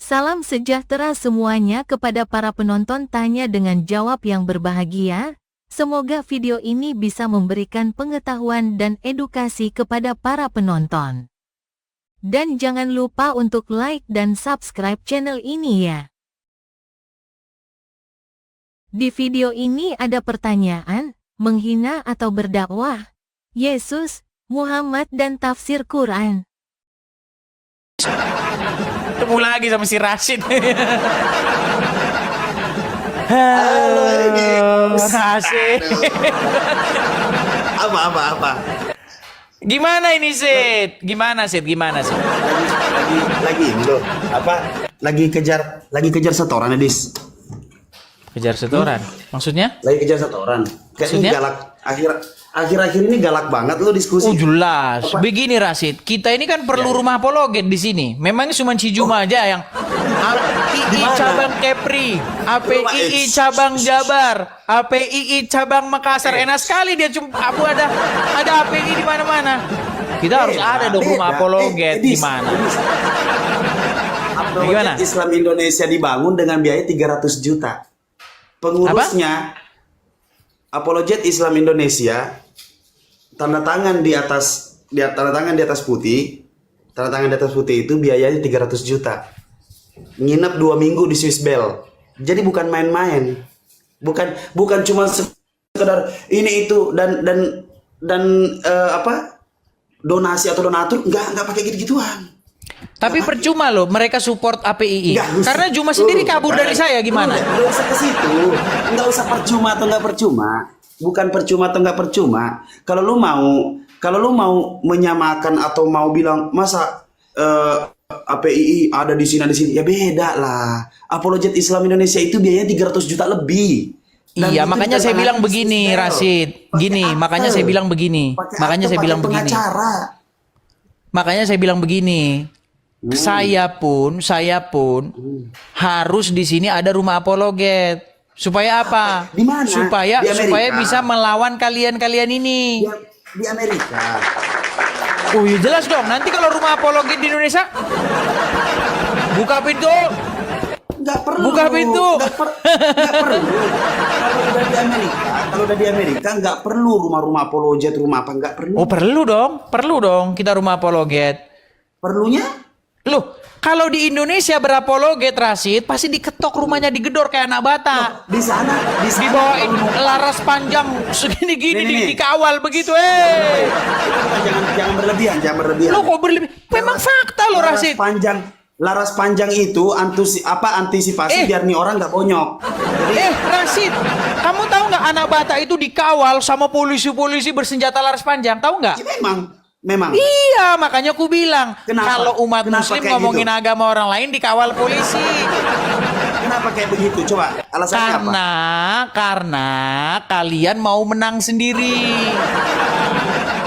Salam sejahtera semuanya kepada para penonton tanya dengan jawab yang berbahagia. Semoga video ini bisa memberikan pengetahuan dan edukasi kepada para penonton. Dan jangan lupa untuk like dan subscribe channel ini ya. Di video ini ada pertanyaan, menghina atau berdakwah Yesus, Muhammad dan tafsir Quran. Ketemu lagi sama si Rashid. Halo, ini Rashid. apa? Gimana ini, Sid? Gimana, Sid? Lagi ini loh. Lagi kejar setoran, Dis. Kejar setoran. Maksudnya? Lagi kejar setoran. Kayak ini Maksudnya? galak. Akhir-akhir ini galak banget lo diskusi. Oh, jelas. Apa? Begini, Rashid. Kita ini kan perlu rumah apologet di sini. Memangnya cuma Cijuma aja yang APII Dimana? cabang Kepri, APII cabang Jabar, APII cabang Makassar. Enak sekali dia cuma ada APII di mana-mana. Kita harus ada dong rumah apologet di mana? Gimana? Apologet Islam Indonesia dibangun dengan biaya 300 juta. Pengurusnya Apologet Islam Indonesia tanda tangan di atas putih. Tanda tangan di atas putih itu biayanya 300 juta. Nginep 2 minggu di Swiss Bell. Jadi bukan main-main. Bukan cuma sekedar ini itu dan donasi atau donatur enggak pakai gitu-gituan. Tapi percuma loh mereka support APII. Enggak usah. Karena Juma sendiri kabur dari saya gimana? Enggak usah ke situ. Enggak usah percuma atau enggak percuma. Bukan percuma atau enggak percuma. Kalau lu mau menyamakan atau mau bilang masa APII ada di sini ya beda lah. Apologet Islam Indonesia itu biayanya 300 juta lebih. Dan Iya, itu makanya saya ditangani bilang begini, Swiss Bell. Rashid. Pakai Gini, akte. makanya saya bilang begini. Pakai Makanya akte, saya bilang pakai begini. pengacara. Makanya saya bilang begini. Saya pun harus di sini ada rumah apologet. Supaya apa? Di mana? Supaya Di Amerika? bisa melawan kalian ini. Di Amerika. Oh iya jelas dong. Nanti kalau rumah apologet di Indonesia buka pintu. Nggak perlu. Buka pintu. Nggak perlu. Kalau udah di Amerika nggak perlu rumah apologet, rumah apa nggak perlu. Oh perlu dong kita rumah apologet. Perlunya? Loh, kalau di Indonesia berapologet Rashid pasti diketok rumahnya digedor kayak anak bata. Di sana Dibawain laras panjang segini-gini Nih. dikawal begitu. Jangan berlebihan. Lo kok berlebih? Memang fakta lo Rashid. Laras panjang itu antisipasi biar nih orang nggak bonyok. Rashid, kamu tahu nggak anak bata itu dikawal sama polisi-polisi bersenjata laras panjang? Tahu nggak? Ya, memang. Iya, makanya aku bilang Kenapa? kalau umat Kenapa muslim kayak ngomongin gitu? agama orang lain dikawal polisi. Kenapa kayak begitu? Coba alasannya apa? Karena kalian mau menang sendiri.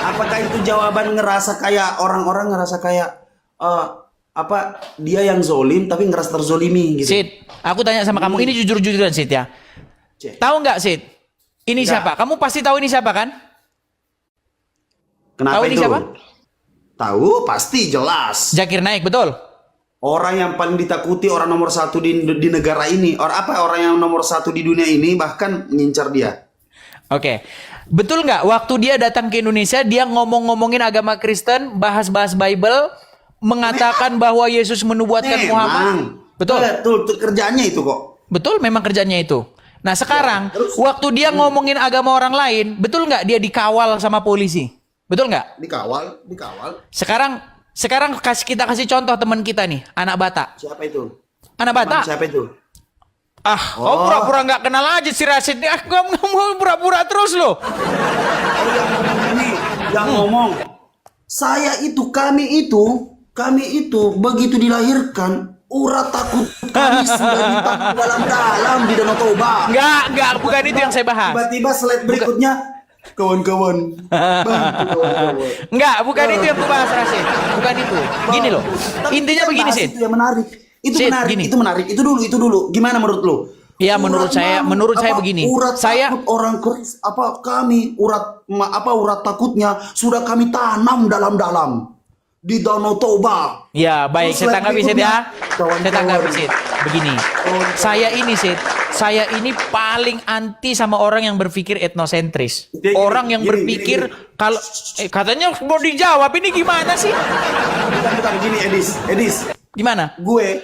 Apakah itu jawaban orang-orang ngerasa kayak dia yang zolim tapi ngerasa terzolimi gitu? Sid, aku tanya sama kamu ini jujur-jujuran Sid ya. Tahu nggak Sid? Ini Nggak. siapa? Kamu pasti tahu ini siapa kan? Kenapa Tahu ini itu? siapa? Tahu, pasti jelas. Zakir Naik, betul? Orang yang paling ditakuti, orang nomor 1 di negara ini. Orang yang nomor 1 di dunia ini bahkan ngincar dia. Oke. Betul nggak? Waktu dia datang ke Indonesia, dia ngomongin agama Kristen, bahas-bahas Bible, mengatakan bahwa Yesus menubuatkan Muhammad. Betul? Betul, kerjaannya itu kok. Betul, memang kerjanya itu. Nah sekarang, waktu dia ngomongin agama orang lain, betul nggak dia dikawal sama polisi? Betul nggak? Dikawal. Sekarang kita kasih contoh teman kita nih, anak Bata. Siapa itu? Anak Bata. Siapa itu? Kau pura-pura nggak kenal aja si Rashid. Kamu mau pura-pura terus loh. Yang ngomong. Kami itu begitu dilahirkan, urat takut kami sudah ditanam dalam di Danau Toba. Enggak, bukan itu yang saya bahas. Tiba-tiba slide berikutnya, kawan-kawan. Enggak, bukan itu yang aku bahas Rashid. Bukan itu. Gini loh. Intinya begini sih. Itu yang menarik. Itu Sid, menarik. gini. Itu menarik. Itu dulu. Gimana menurut lu? Ya menurut saya begini. Urat Saya takut orang urat takutnya sudah kami tanam dalam-dalam. di Danau Toba. Ya, baik, Terus saya slide tanggapi Sid berikutnya, ya. kawan-kawan. Saya tanggapi Sid. Begini. Saya ini paling anti sama orang yang berpikir etnosentris. Gini, Orang yang gini, berpikir gini. kalau katanya mau dijawab ini gimana sih? Bukan gini, Edis. Gimana? Gue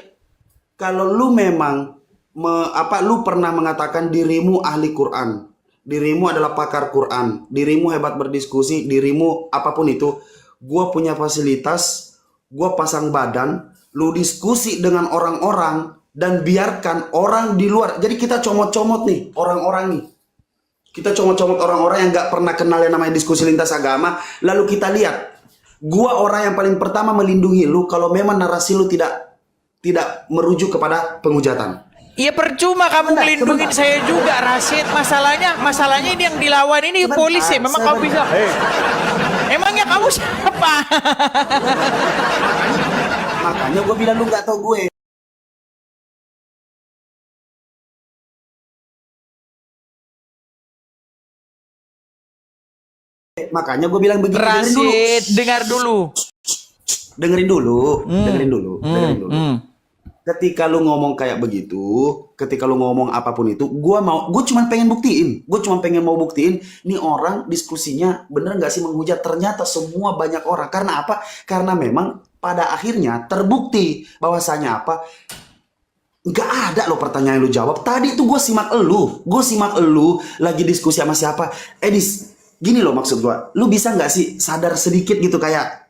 kalau lu memang lu pernah mengatakan dirimu ahli Quran, dirimu adalah pakar Quran, dirimu hebat berdiskusi, dirimu apapun itu, gue punya fasilitas, gue pasang badan, lu diskusi dengan orang-orang dan biarkan orang di luar. Jadi kita comot-comot nih orang-orang nih. Kita comot-comot orang-orang yang gak pernah kenal yang namanya diskusi lintas agama. Lalu kita lihat, gua orang yang paling pertama melindungi lu kalau memang narasi lu tidak merujuk kepada penghujatan. Iya percuma kamu melindungi saya juga, Rashid. Masalahnya ini yang dilawan ini polisi. Memang kamu bisa. Emangnya kamu siapa? Makanya gue bilang lu nggak tahu gue. Makanya gue bilang begini. Rashid, dengar dulu. Dengerin dulu. Ketika lu ngomong kayak begitu, ketika lu ngomong apapun itu, gue cuma pengen buktiin. Gue cuma pengen mau buktiin, nih orang diskusinya bener nggak sih menghujat? Ternyata semua banyak orang. Karena apa? Karena memang pada akhirnya terbukti bahwasanya apa? Nggak ada loh pertanyaan yang lu jawab. Tadi itu gue simak elu lagi diskusi sama siapa? Edis, gini loh maksud gue. Lu bisa nggak sih sadar sedikit gitu kayak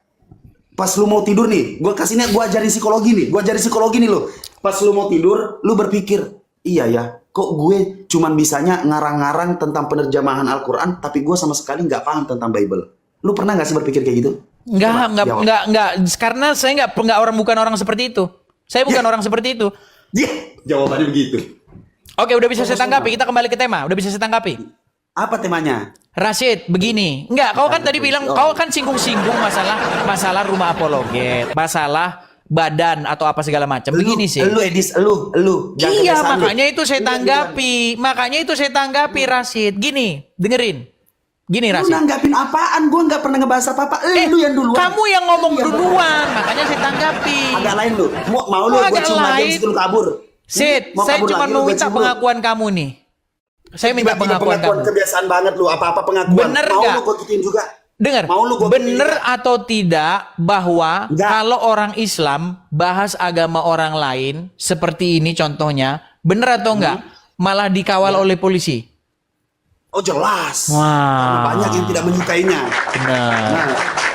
pas lu mau tidur nih, gue ajarin psikologi nih lo. Pas lu mau tidur, lu berpikir, iya ya, kok gue cuman bisanya ngarang-ngarang tentang penerjemahan Al-Quran, tapi gue sama sekali nggak paham tentang Bible. Lu pernah nggak sih berpikir kayak gitu? Enggak. Karena saya bukan orang seperti itu. Saya bukan orang seperti itu. Jawabannya begitu. Oke, udah bisa saya tanggapi. Kita kembali ke tema. Udah bisa saya tanggapi. Apa temanya? Rashid, begini. Enggak, kau kan tadi bilang, kau kan singgung-singgung masalah rumah apologet, masalah badan atau apa segala macam. Begini sih. Lu Edis, lu. Iya, makanya itu saya tanggapi. Rashid. Gini, dengerin. Gini, Lu Rashid. nanggapin apaan? Gue nggak pernah ngebahas apa-apa. Lu yang duluan. Kamu yang ngomong duluan, makanya saya tanggapi. Agak lain lu. Mau lu gue cium lagi habis itu lu kabur. Sid, Mau saya kabur cuma lagi, mau lu minta cium lu. pengakuan kamu nih. Saya minta pengakuan kamu. Kebiasaan banget lu, apa-apa pengakuan. Bener mau nggak? lu gue gituin juga. Dengar, Mau lu gua bener gituin atau tidak bahwa Nggak. kalau orang Islam bahas agama orang lain seperti ini contohnya, bener atau enggak? Malah dikawal oleh polisi. Oh jelas. Wah. Karena banyak yang tidak menyukainya. Benar. Nah,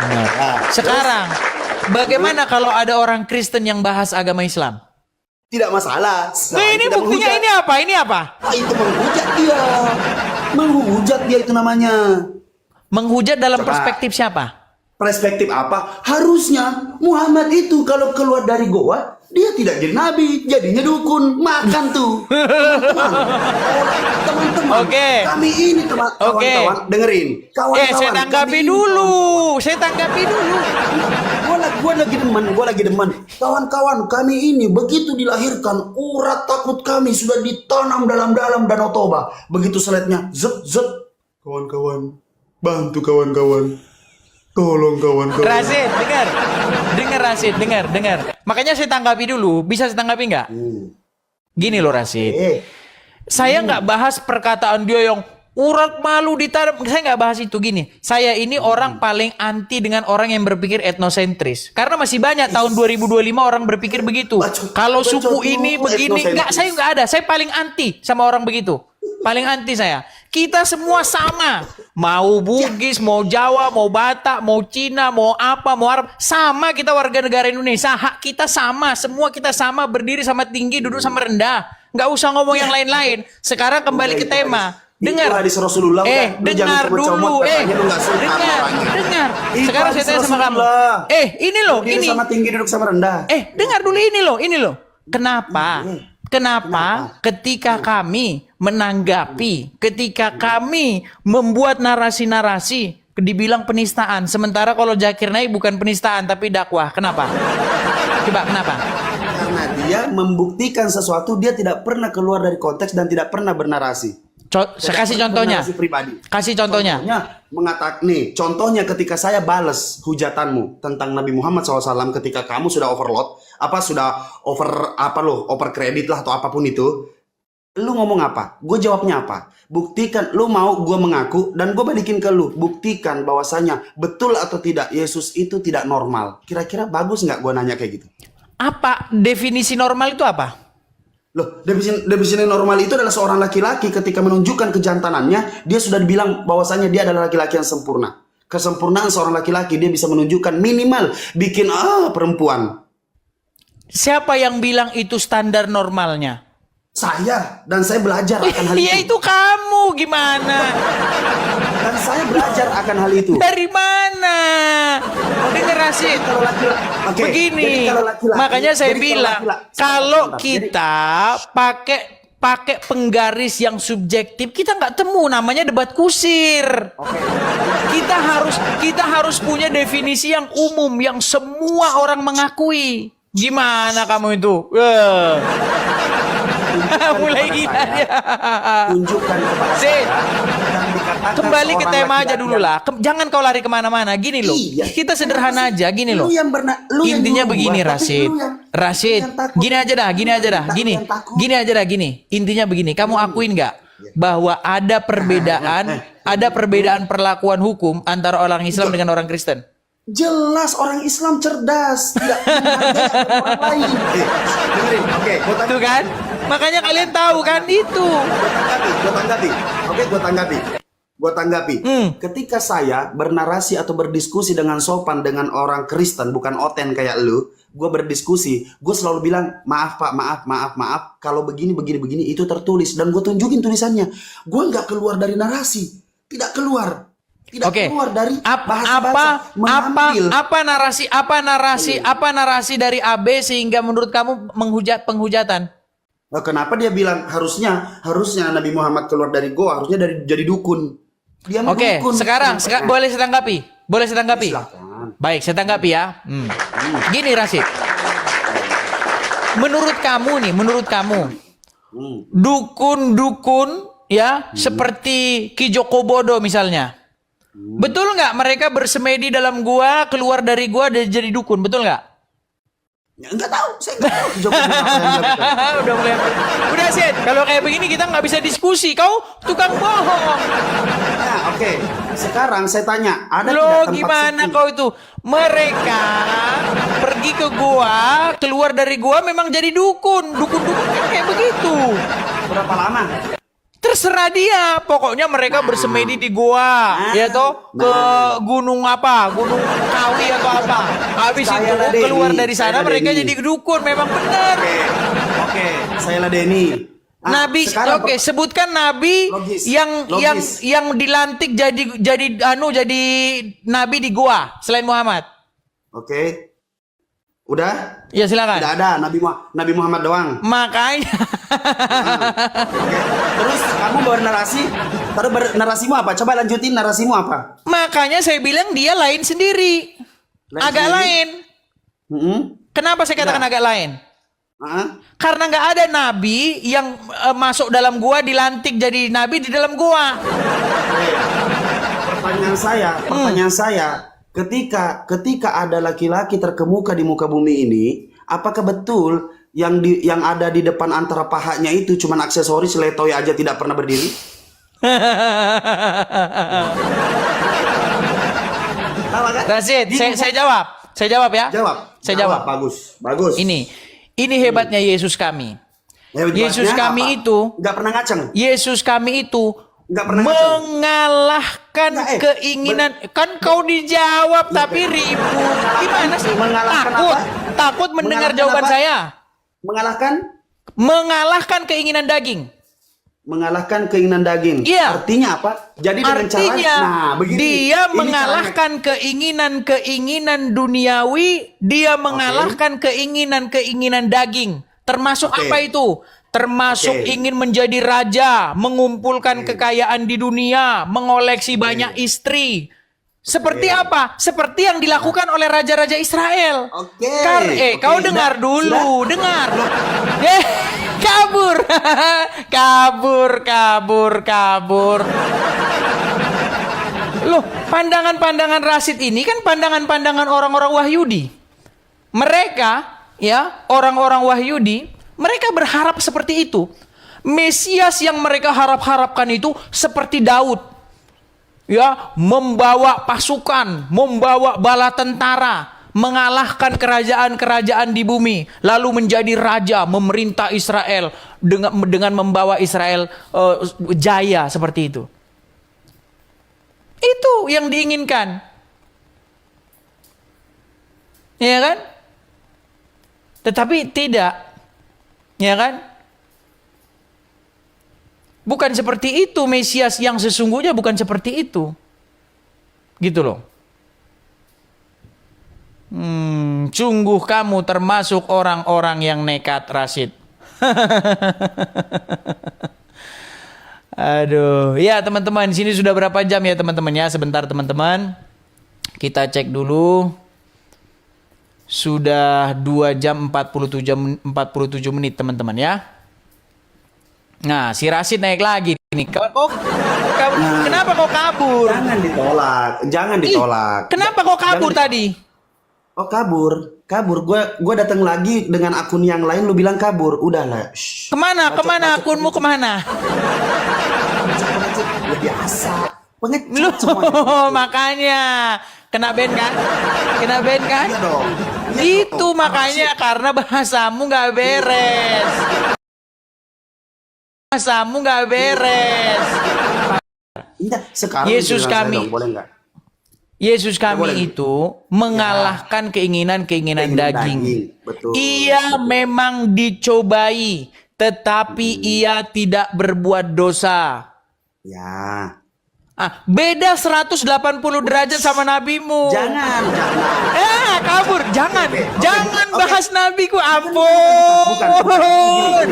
Benar. Sekarang, bagaimana kalau ada orang Kristen yang bahas agama Islam? tidak masalah. Nah, ini tidak buktinya menghujat. ini apa? Itu menghujat dia itu namanya. Menghujat dalam Coba. perspektif siapa? Perspektif apa? Harusnya Muhammad itu kalau keluar dari goa, dia tidak jadi nabi, jadinya dukun, makan tuh. Teman-teman. Oke. Kami ini kawan-kawan, dengerin. Kawan-kawan. Saya tanggapi kami ini- dulu. Saya tanggapi dulu. Gua lagi demen. Kawan-kawan, kami ini begitu dilahirkan, urat takut kami sudah ditanam dalam-dalam Danau Toba. Begitu seletnya, zet. Kawan-kawan, bantu kawan-kawan. Tolong kawan-kawan. Rashid, dengar Rashid, dengar. Makanya saya tanggapi dulu. Bisa saya tanggapi nggak? Gini loh Rashid. Saya nggak bahas perkataan dia yang urat malu ditanam. Saya nggak bahas itu. Gini, saya ini orang paling anti dengan orang yang berpikir etnosentris. Karena masih banyak tahun 2025 orang berpikir begitu. Kalau suku ini begini, saya nggak ada. Saya paling anti sama orang begitu. Paling anti saya. Kita semua sama. Mau Bugis, mau Jawa, mau Batak, mau Cina, mau apa, mau Arab. Sama kita warga negara Indonesia. Hak kita sama. Semua kita sama. Berdiri sama tinggi, duduk sama rendah. Nggak usah ngomong yang lain-lain. Sekarang kembali ke tema. Dengar. Hadis Rasulullah. Dengar dulu. Dengar. Sekarang saya tanya sama kamu. Ini loh. Ini. Sama tinggi, duduk sama rendah. Dengar dulu ini loh. Kenapa ketika kami menanggapi, ketika kami membuat narasi-narasi dibilang penistaan, sementara kalau Zakir Naik bukan penistaan tapi dakwah. Kenapa? Coba kenapa? Karena dia membuktikan sesuatu, dia tidak pernah keluar dari konteks dan tidak pernah bernarasi. Saya kasih contohnya. Bernarasi pribadi. Kasih contohnya. Contohnya ketika saya bales hujatanmu tentang Nabi Muhammad SAW ketika kamu sudah overload, over kredit lah atau apapun itu, lu ngomong apa? Gue jawabnya apa? Buktikan, lu mau gue mengaku dan gue balikin ke lu. Buktikan bahwasanya betul atau tidak Yesus itu tidak normal. Kira-kira bagus nggak gue nanya kayak gitu? Apa definisi normal itu apa? Loh, definisi normal itu adalah seorang laki-laki ketika menunjukkan kejantanannya, dia sudah dibilang bahwasanya dia adalah laki-laki yang sempurna. Kesempurnaan seorang laki-laki dia bisa menunjukkan minimal bikin perempuan. Siapa yang bilang itu standar normalnya? Saya, dan saya belajar akan hal itu. Ya itu kamu gimana? Dan saya belajar akan hal itu. Dari mana? Dengar Rasid. Oke, Begini, jadi kalau laki-laki- makanya saya jadi bilang kalau kita pakai penggaris yang subjektif, kita nggak temu namanya debat kusir. Kita harus punya definisi yang umum yang semua orang mengakui. Gimana kamu itu? Mulai gila dia. Tunjukkan kepada Sid, saya yang dikatakan kembali ke seorang tema aja laki-laki dulu lah. Jangan kau lari kemana-mana. Gini loh, Iya. kita sederhana aja. Gini loh. Lu yang Intinya nyuruh begini, gua, tapi Rasid. lu yang Rasid, takut. gini aja dah. Gini. Gini aja dah. Intinya begini. Kamu akuin nggak bahwa ada perbedaan perlakuan hukum antara orang Islam dengan orang Kristen? Jelas orang Islam cerdas, tidak menghargai orang lain. Dengerin, oke, gua Itu kan? Makanya kalian tahu kan itu. Gue tanggapi. Ketika saya bernarasi atau berdiskusi dengan sopan dengan orang Kristen, bukan oten kayak lu, gue berdiskusi, gue selalu bilang, maaf pak, maaf, kalau begini, itu tertulis, dan gue tunjukin tulisannya. Gue nggak keluar dari narasi, tidak keluar dari apa narasi dari AB sehingga menurut kamu penghujatan? Nah, kenapa dia bilang harusnya Nabi Muhammad keluar dari goa, harusnya jadi dukun. Dia Oke, dukun. sekarang boleh saya tanggapi? Silakan. Baik, saya tanggapi ya. Gini Rasid. Menurut kamu, dukun ya seperti Ki Joko Bodo misalnya. Betul nggak mereka bersemedi dalam gua, keluar dari gua dan jadi dukun, betul nggak? Ya, enggak tahu, saya enggak tahu Joko Bodo apa yang dia lakukan. Udah Sid, kalau kayak begini kita nggak bisa diskusi. Kau tukang bohong. Nah, oke. Sekarang saya tanya, ada Loh, tidak tempat gimana suci? kau itu? Mereka pergi ke gua, keluar dari gua memang jadi dukun. Dukun-dukun kan kayak begitu. Berapa lama? Terserah dia, pokoknya mereka bersemedi di gua, ya toh ke gunung Kawi atau apa. Habis Saya itu lah Denny, keluar dari sana saya mereka Denny. jadi dukun, memang benar. Oke, saya lah Denny. Nabi, sekarang oke, sebutkan nabi Logis, yang dilantik jadi nabi di gua selain Muhammad. Oke. Udah? Ya silakan. Tidak ada Nabi Muhammad doang. Makanya Oke. Terus kamu bernarasi, narasimu apa? Coba lanjutin narasimu apa? makanya saya bilang dia lain sendiri. Agak sendiri? lain. Kenapa saya katakan agak lain? Karena nggak ada nabi yang masuk dalam gua dilantik jadi nabi di dalam gua. Pertanyaan saya, ketika ada laki-laki terkemuka di muka bumi ini, apakah betul yang ada di depan antara pahanya itu cuma aksesoris letoy aja tidak pernah berdiri? Rasid, saya jawab ya. Saya jawab. Bagus. Ini hebatnya Yesus kami. Yesus kami itu nggak pernah ngaceng. Yesus kami itu Nggak pernah mengalahkan keinginan. Kan kau dijawab tapi ribut. Gimana sih? Mengalahkan Takut mendengar Mengalahkan jawaban apa? saya. Mengalahkan Keinginan daging. mengalahkan keinginan daging. Iya. Artinya apa? Jadi dengan cara begini. Dia Ini mengalahkan keinginan duniawi, dia mengalahkan keinginan daging. Termasuk apa itu? Termasuk ingin menjadi raja, mengumpulkan kekayaan di dunia, mengoleksi banyak istri. Seperti apa? Seperti yang dilakukan oleh raja-raja Israel. Kau dengar dulu, dengar. Kabur. kabur. Loh, pandangan-pandangan Rashid ini kan pandangan-pandangan orang-orang Wahyudi. Mereka, ya, orang-orang Wahyudi, mereka berharap seperti itu. Mesias yang mereka harap-harapkan itu seperti Daud. Ya, membawa pasukan, membawa bala tentara, mengalahkan kerajaan-kerajaan di bumi, lalu menjadi raja, memerintah Israel dengan membawa Israel jaya seperti itu. Itu yang diinginkan. Ya kan? Tetapi tidak. Ya kan? Bukan seperti itu Mesias yang sesungguhnya, bukan seperti itu. Gitu loh. Sungguh kamu termasuk orang-orang yang nekat, Rashid. Aduh, ya teman-teman, sini sudah berapa jam ya teman-teman ya? Sebentar teman-teman, kita cek dulu. Sudah 2 jam 47 menit teman-teman ya. Nah, si Rashid naik lagi nih. Kenapa kau kabur? Jangan ditolak. Kenapa kau kabur tadi? Oh kabur. Gue datang lagi dengan akun yang lain, lu bilang kabur. Udahlah. Kemana akunmu kemana? Ya biasa. Pengecut Loh, semuanya. makanya kena ban kan? Iya dong. Itu makanya karena bahasamu nggak beres. Iya, sekarang Yesus kami. dong, boleh nggak? Yesus kami boleh. itu mengalahkan keinginan-keinginan daging. Betul. Ia memang dicobai, tetapi ia tidak berbuat dosa. Ya. Beda 180 derajat sama nabimu. Jangan. Kabur. Jangan bahas nabiku, ampun. Bukan.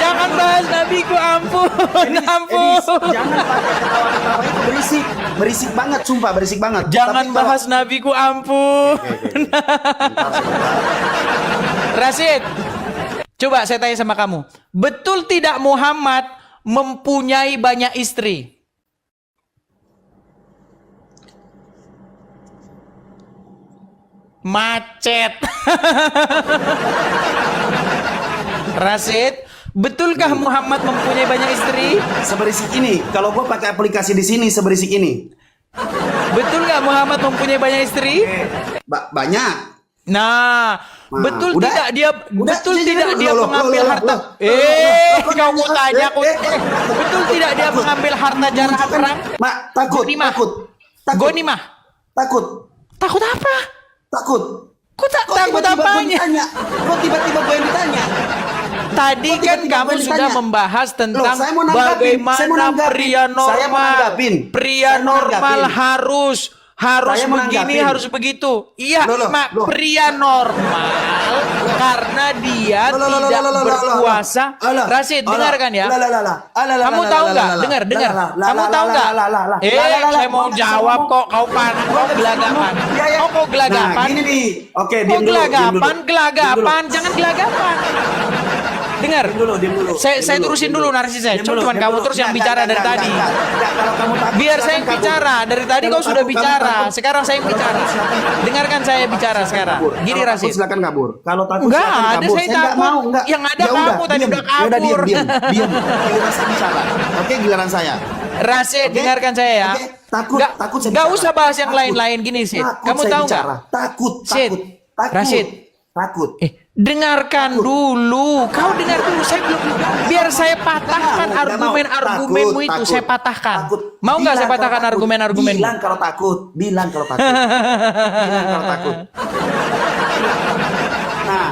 Jangan bahas nabiku, ampun. Edis, jangan pakai ketawa-ketawa itu berisik banget, sumpah berisik banget. Jangan Tapi bahas nabiku, ampun. Sebentar. Rashid, coba saya tanya sama kamu. Betul tidak Muhammad mempunyai banyak istri? Macet. Rashid, betulkah Muhammad mempunyai banyak istri? Seberisik ini, kalau gua pakai aplikasi di sini seberisik ini. Betul nggak Muhammad mempunyai banyak istri? Banyak. Nah, betul udah? tidak dia Udah, betul sini, tidak sini, dia loh, mengambil loh, harta? loh, Kau mau tanya aku. Betul tidak dia mengambil harta jarahat perang? Mak, takut. Gonimah. Takut apa? Takut. Kok takut tiba-tiba gua apanya? ditanya? Kok tiba-tiba gue yang ditanya? Tadi kan tiba-tiba kamu gue sudah ditanya? membahas tentang Loh, saya mau nanggapin, bagaimana pria saya mau normal, nanggapin. pria Saya mau normal nanggapin. harus Saya mau begini, nanggapin. harus begitu. Iya, Loh. pria normal karena dia tidak berkuasa. Rashid, dengarkan ya. Kamu tahu nggak? Dengar. Kamu tahu nggak? Saya mau jawab kok. Kau panas, kau gelagapan. Kau gelagapan. Nah, gini nih. Oke, Kok diam dulu. gelagapan, jangan gelagapan. Dengar. Diam dulu. Saya terusin dulu narasi saya. Cuman kamu terus yang bicara dari tadi. Kalau kamu takut, Biar saya yang kabur. bicara. Dari tadi kau sudah Kamu bicara. takut. Sekarang saya yang bicara. Dengarkan saya bicara sekarang. Gini Kalau takut, Rashid. silakan kabur. Kalau takut Enggak silakan ada, kabur. saya nggak takut. mau, enggak. Yang ada Ya kamu tadi diam. udah Ya udah, kabur. diam. Giliran saya bicara. Oke, giliran saya. Rashid, Oke? dengarkan saya ya. Oke, takut saya Nggak bicara. usah bahas yang Takut. lain-lain gini sih. Takut Kamu saya tahu nggak? bicara. Takut. Sid, Rashid. Takut. Dengarkan dulu. Kau dengar dulu. Saya belum. Biar saya patahkan Nggak mau. argumen-argumenmu itu. Takut. Saya patahkan. Takut. Mau nggak saya Bilang patahkan kalau takut. argumen-argumenmu? Bilang kalau takut. Bilang kalau takut. Nah,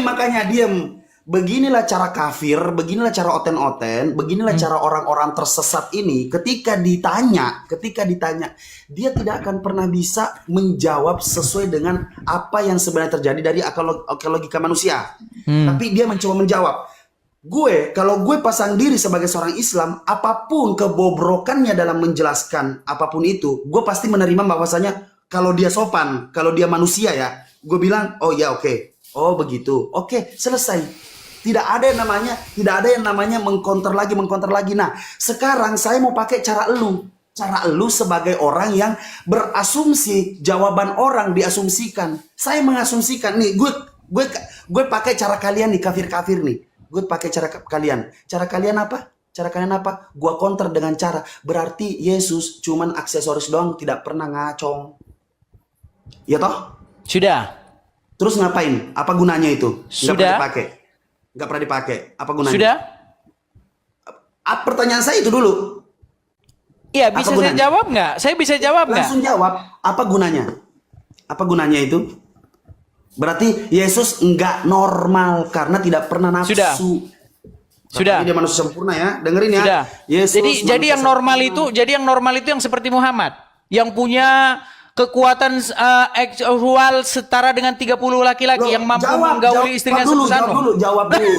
makanya diem. Beginilah cara kafir, beginilah cara oten-oten, beginilah cara orang-orang tersesat ini ketika ditanya, dia tidak akan pernah bisa menjawab sesuai dengan apa yang sebenarnya terjadi dari akal logika manusia. Tapi dia mencoba menjawab. Kalau gue pasang diri sebagai seorang Islam, apapun kebobrokannya dalam menjelaskan apapun itu, gue pasti menerima bahwasanya kalau dia sopan, kalau dia manusia ya, gue bilang, oh ya oke. Oh begitu, oke selesai. Tidak ada yang namanya mengcounter lagi. Nah, sekarang saya mau pakai cara elu. Cara elu sebagai orang yang berasumsi, jawaban orang diasumsikan. Saya mengasumsikan nih, gue pakai cara kalian nih, kafir-kafir nih. Gue pakai cara kalian. Cara kalian apa? Gua counter dengan cara berarti Yesus cuman aksesoris doang, tidak pernah ngacong. Ya toh? Sudah. Terus ngapain? Apa gunanya itu? Sudah. Nggak pernah dipakai. Apa gunanya? Sudah. Pertanyaan saya itu dulu. Iya, bisa saya jawab nggak? Saya bisa jawab nggak? Langsung jawab. Apa gunanya? Apa gunanya itu? Berarti Yesus nggak normal karena tidak pernah nafsu. Sudah. Tapi dia manusia sempurna ya. Dengerin ya. Sudah. Yesus Jadi yang normal itu yang seperti Muhammad, yang punya kekuatan seksual setara dengan 30 laki-laki yang mampu menggauli istrinya satu-satu. Jawab dulu.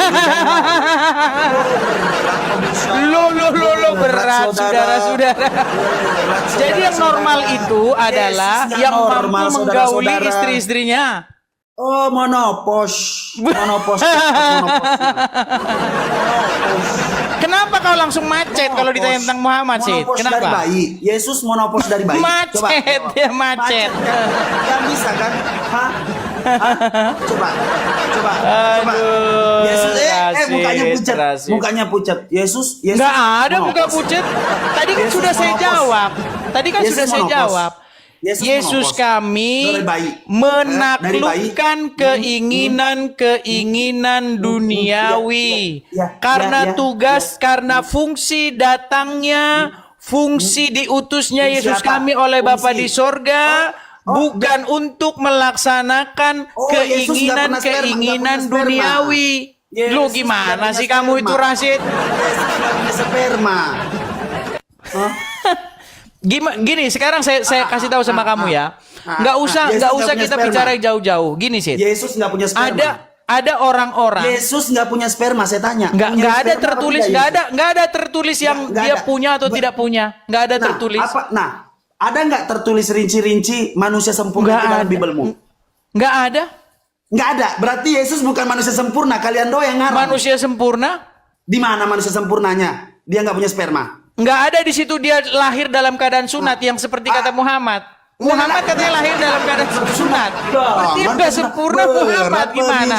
Lo berat saudara-saudara. Jadi yang normal itu adalah yang mampu menggauli istri-istrinya. Oh, monopos. Kenapa kau langsung macet kalau ditanya tentang Muhammad sih? Kenapa? Dari bayi. Yesus monopos dari bayi. Macet, dia macet. Gak bisa kan? Hah? Coba. Yesus mukanya pucat. Yesus. Nggak ada muka pucat. Tadi kan sudah saya jawab. Yesus kami menaklukkan keinginan duniawi karena tugas, karena fungsi datangnya, fungsi diutusnya Yesus kami oleh Bapa di sorga, bukan untuk melaksanakan keinginan duniawi. Lu gimana sih kamu itu, Rashid? Sperma. Gini, sekarang saya kasih tahu sama kamu ya. Nggak usah kita bicara jauh-jauh. Gini sih. Yesus nggak punya sperma. Ada orang-orang. Yesus nggak punya sperma, saya tanya. Nggak ada tertulis yang dia punya atau tidak punya. Nggak ada tertulis. Ada nggak tertulis rinci-rinci manusia sempurna di dalam Bibelmu? Nggak ada. Nggak ada. Berarti Yesus bukan manusia sempurna. Kalian doang yang ngarang. Manusia sempurna? Di mana manusia sempurnanya? Dia nggak punya sperma. Nggak ada di situ dia lahir dalam keadaan sunat yang seperti kata Muhammad. Muhammad katanya lahir dalam keadaan sunat. Berarti nggak sempurna Muhammad gimana?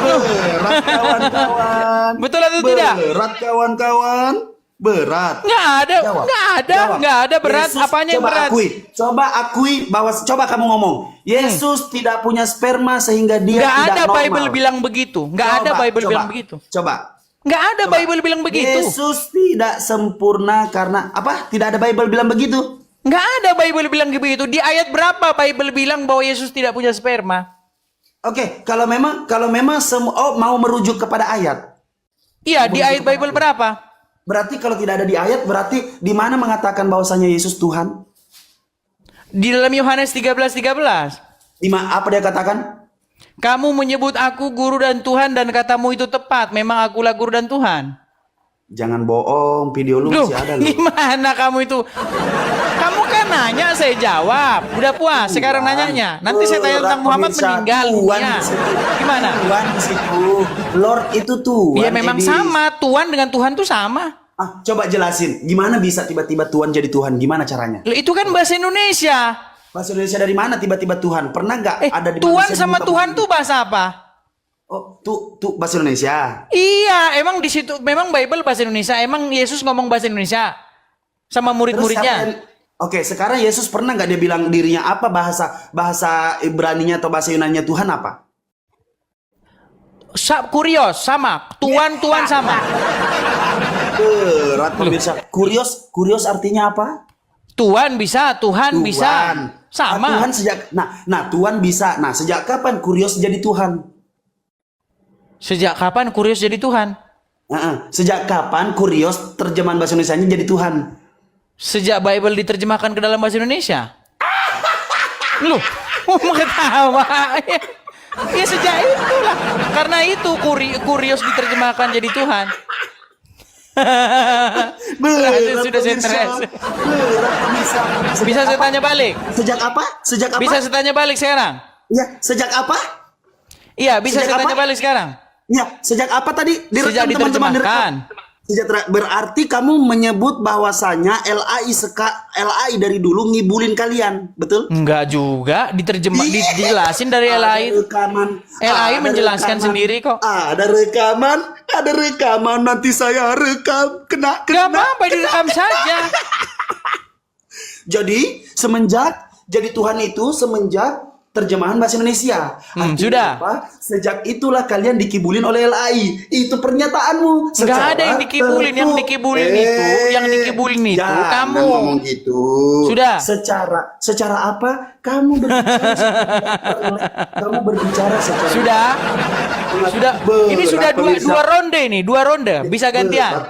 Berat kawan-kawan. Betul atau tidak? Berat kawan-kawan. Berat. Nggak ada berat. Apanya yang berat? Coba akui bahwa kamu ngomong. Yesus tidak punya sperma sehingga dia tidak normal. Nggak ada Bible bilang begitu. Nggak ada Bible bilang begitu. Nggak ada Bible bilang begitu. Yesus tidak sempurna karena apa? Tidak ada Bible bilang begitu. Nggak ada Bible bilang begitu. Di ayat berapa Bible bilang bahwa Yesus tidak punya sperma? Oke, kalau memang mau merujuk kepada ayat. Iya, di ayat Bible berapa? Berarti kalau tidak ada di ayat, berarti di mana mengatakan bahwasanya Yesus Tuhan? Di dalam Yohanes 13:13. Apa dia katakan? Kamu menyebut aku guru dan Tuhan dan katamu itu tepat. Memang akulah guru dan Tuhan. Jangan bohong, video lu masih ada loh. Gimana kamu itu? Kamu kan nanya, saya jawab. Udah puas, sekarang nanyanya. Nanti saya tanya tentang Muhammad meninggal dunia. Gimana? Tuhan di situ. Lord itu Tuhan. Ya memang sama. Tuhan dengan Tuhan tuh sama. Coba jelasin. Gimana bisa tiba-tiba Tuhan jadi Tuhan? Gimana caranya? Itu kan bahasa Indonesia. Bahasa Indonesia dari mana tiba-tiba Tuhan? Pernah nggak ada di Tuhan sama Tuhan tuh bahasa apa? Oh, tuh bahasa Indonesia. Iya, emang di situ memang Bible bahasa Indonesia. Emang Yesus ngomong bahasa Indonesia sama murid-muridnya. Oke, sekarang Yesus pernah nggak dia bilang dirinya apa, bahasa Ibraninya atau bahasa Yunaninya Tuhan apa? Kurios sama, Tuhan sama. Berat pemirsa. Kurios artinya apa? Tuhan bisa. Sama. Tuhan Tuhan bisa. Nah, sejak kapan Kurios jadi Tuhan? Sejak kapan Kurios jadi Tuhan? Sejak kapan Kurios terjemahan bahasa Indonesianya jadi Tuhan? Sejak Bible diterjemahkan ke dalam bahasa Indonesia. Loh, mau ketawa. Ya sejak itulah. Karena itu Kurios diterjemahkan jadi Tuhan. Sudah stres. Bisa saya tanya balik? Sejak apa? Bisa saya tanya balik sekarang? Ya, sejak apa? Iya, bisa saya tanya balik sekarang? Ya, sejak apa tadi? Sejak Direkam teman-teman, diterjemahkan. Berarti kamu menyebut bahwasanya LAI dari dulu ngibulin kalian, betul? Enggak juga, dijelasin dari Ada LAI. rekaman. LAI Ada menjelaskan rekaman. sendiri kok. Ada rekaman. Nanti saya rekam. Gak Kena. apa-apa, direkam saja. Jadi Tuhan itu semenjak terjemahan bahasa Indonesia. Artinya Sudah. apa? Sejak itulah kalian dikibulin oleh LAI. Itu pernyataanmu. Nggak ada yang dikibulin, yang dikibulin itu jangan kamu. ngomong gitu. Sudah. Secara apa? Kamu berbicara secara Sudah. Berat, Ini sudah pemirsa. dua ronde nih, 2 ronde. Bisa gantian.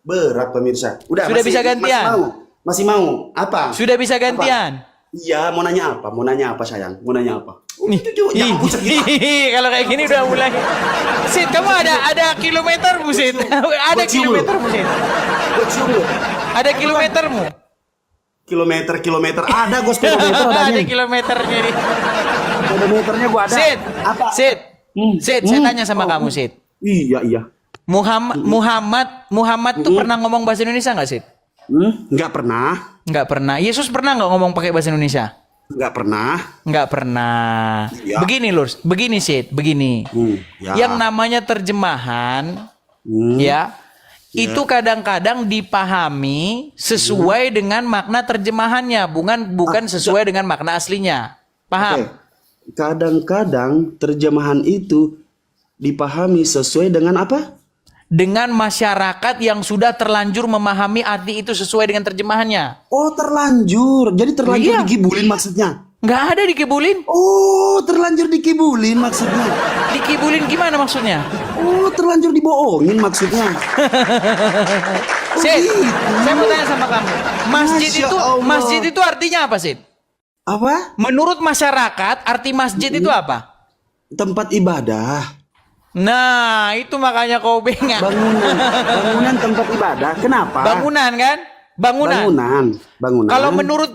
Berat pemirsa. Udah Sudah bisa gantian. Masih mau? Apa? Sudah bisa gantian. Iya, mau nanya apa sayang? Mau nanya apa? Jangan pucat gitu. Kalau kayak gini udah mulai. Sid, kamu ada kilometermu, Sid. Ada kilometermu, Sid. Gua cium lu. Ada kilometermu. Kilometer. Ada gue speedometer ada Ada nih. kilometernya nih. Speedometernya gua ada. Sid. Apa? Sid. Sid, saya tanya sama kamu, Sid. Iya. Muhammad tuh pernah ngomong bahasa Indonesia nggak, Sid? Nggak pernah. Nggak pernah. Yesus pernah nggak ngomong pakai bahasa Indonesia? Nggak pernah. Nggak pernah. Iya. Begini Sid, begini. Ya. Yang namanya terjemahan, ya, itu kadang-kadang dipahami sesuai dengan makna terjemahannya, bukan sesuai dengan makna aslinya. Paham? Oke. Kadang-kadang terjemahan itu dipahami sesuai dengan apa? Dengan masyarakat yang sudah terlanjur memahami arti itu sesuai dengan terjemahannya. Oh, terlanjur. Jadi terlanjur Iya. dikibulin maksudnya. Nggak ada dikibulin. Oh, terlanjur dikibulin maksudnya. Dikibulin gimana maksudnya? Oh, terlanjur dibohongin maksudnya. Sid, gitu. saya mau tanya sama kamu. Masya Allah. Masjid itu artinya apa, Sid? Apa? Menurut masyarakat, arti masjid itu apa? Tempat ibadah. Nah, itu makanya kau bengak. Bangunan tempat ibadah. Kenapa? Bangunan kan? Bangunan. Bangunan.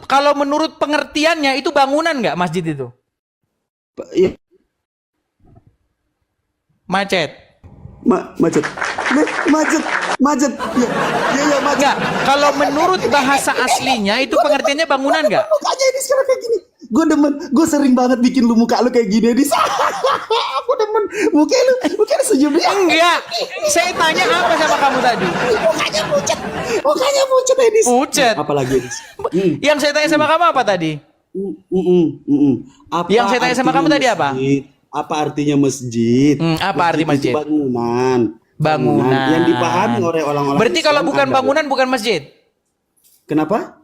Kalau menurut pengertiannya itu bangunan nggak masjid itu? Iya, Macet. macet. Macet. Ya, macet. Enggak. Kalau menurut bahasa aslinya itu pengertiannya bangunan nggak? Mukanya ini sekarang kayak gini. Gue sering banget bikin lu muka lu kayak gini, Edis. Aku demen. Muka lu senyum. Enggak. Saya tanya apa sama kamu tadi? Mukanya pucat, Edis. Pucat. Apalagi, Edis? Yang saya tanya sama kamu apa tadi? Apa Yang saya tanya sama artinya kamu tadi apa? masjid? Apa artinya masjid? Apa arti masjid? Itu bangunan. Bangunan. Yang dipahami oleh orang-orang. Berarti kalau Islam bukan adalah- bangunan bukan masjid. Kenapa?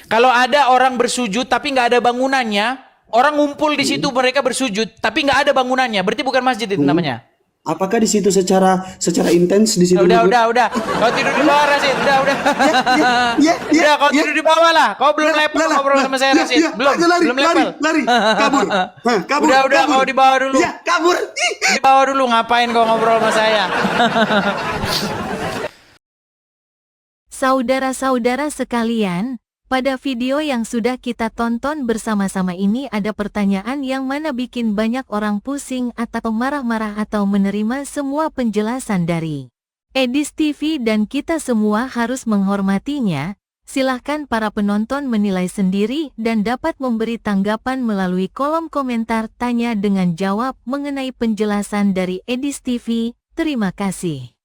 Kalau ada orang bersujud tapi nggak ada bangunannya, orang ngumpul di situ mereka bersujud tapi nggak ada bangunannya, berarti bukan masjid itu namanya. Apakah di situ secara intens di situ? Udah. Kau tidur di bawah, Rasid. Udah. Ya, Udah, kau tidur di bawah lah. Kau belum level ngobrol sama saya, Rasid. Belum level. Lari, kabur. Kabur. Udah, kau di bawah dulu. Ya, kabur. Di bawah dulu, ngapain kau ngobrol sama saya? Saudara-saudara sekalian, pada video yang sudah kita tonton bersama-sama ini ada pertanyaan yang mana bikin banyak orang pusing atau marah-marah atau menerima semua penjelasan dari Edis TV dan kita semua harus menghormatinya. Silahkan para penonton menilai sendiri dan dapat memberi tanggapan melalui kolom komentar tanya dengan jawab mengenai penjelasan dari Edis TV. Terima kasih.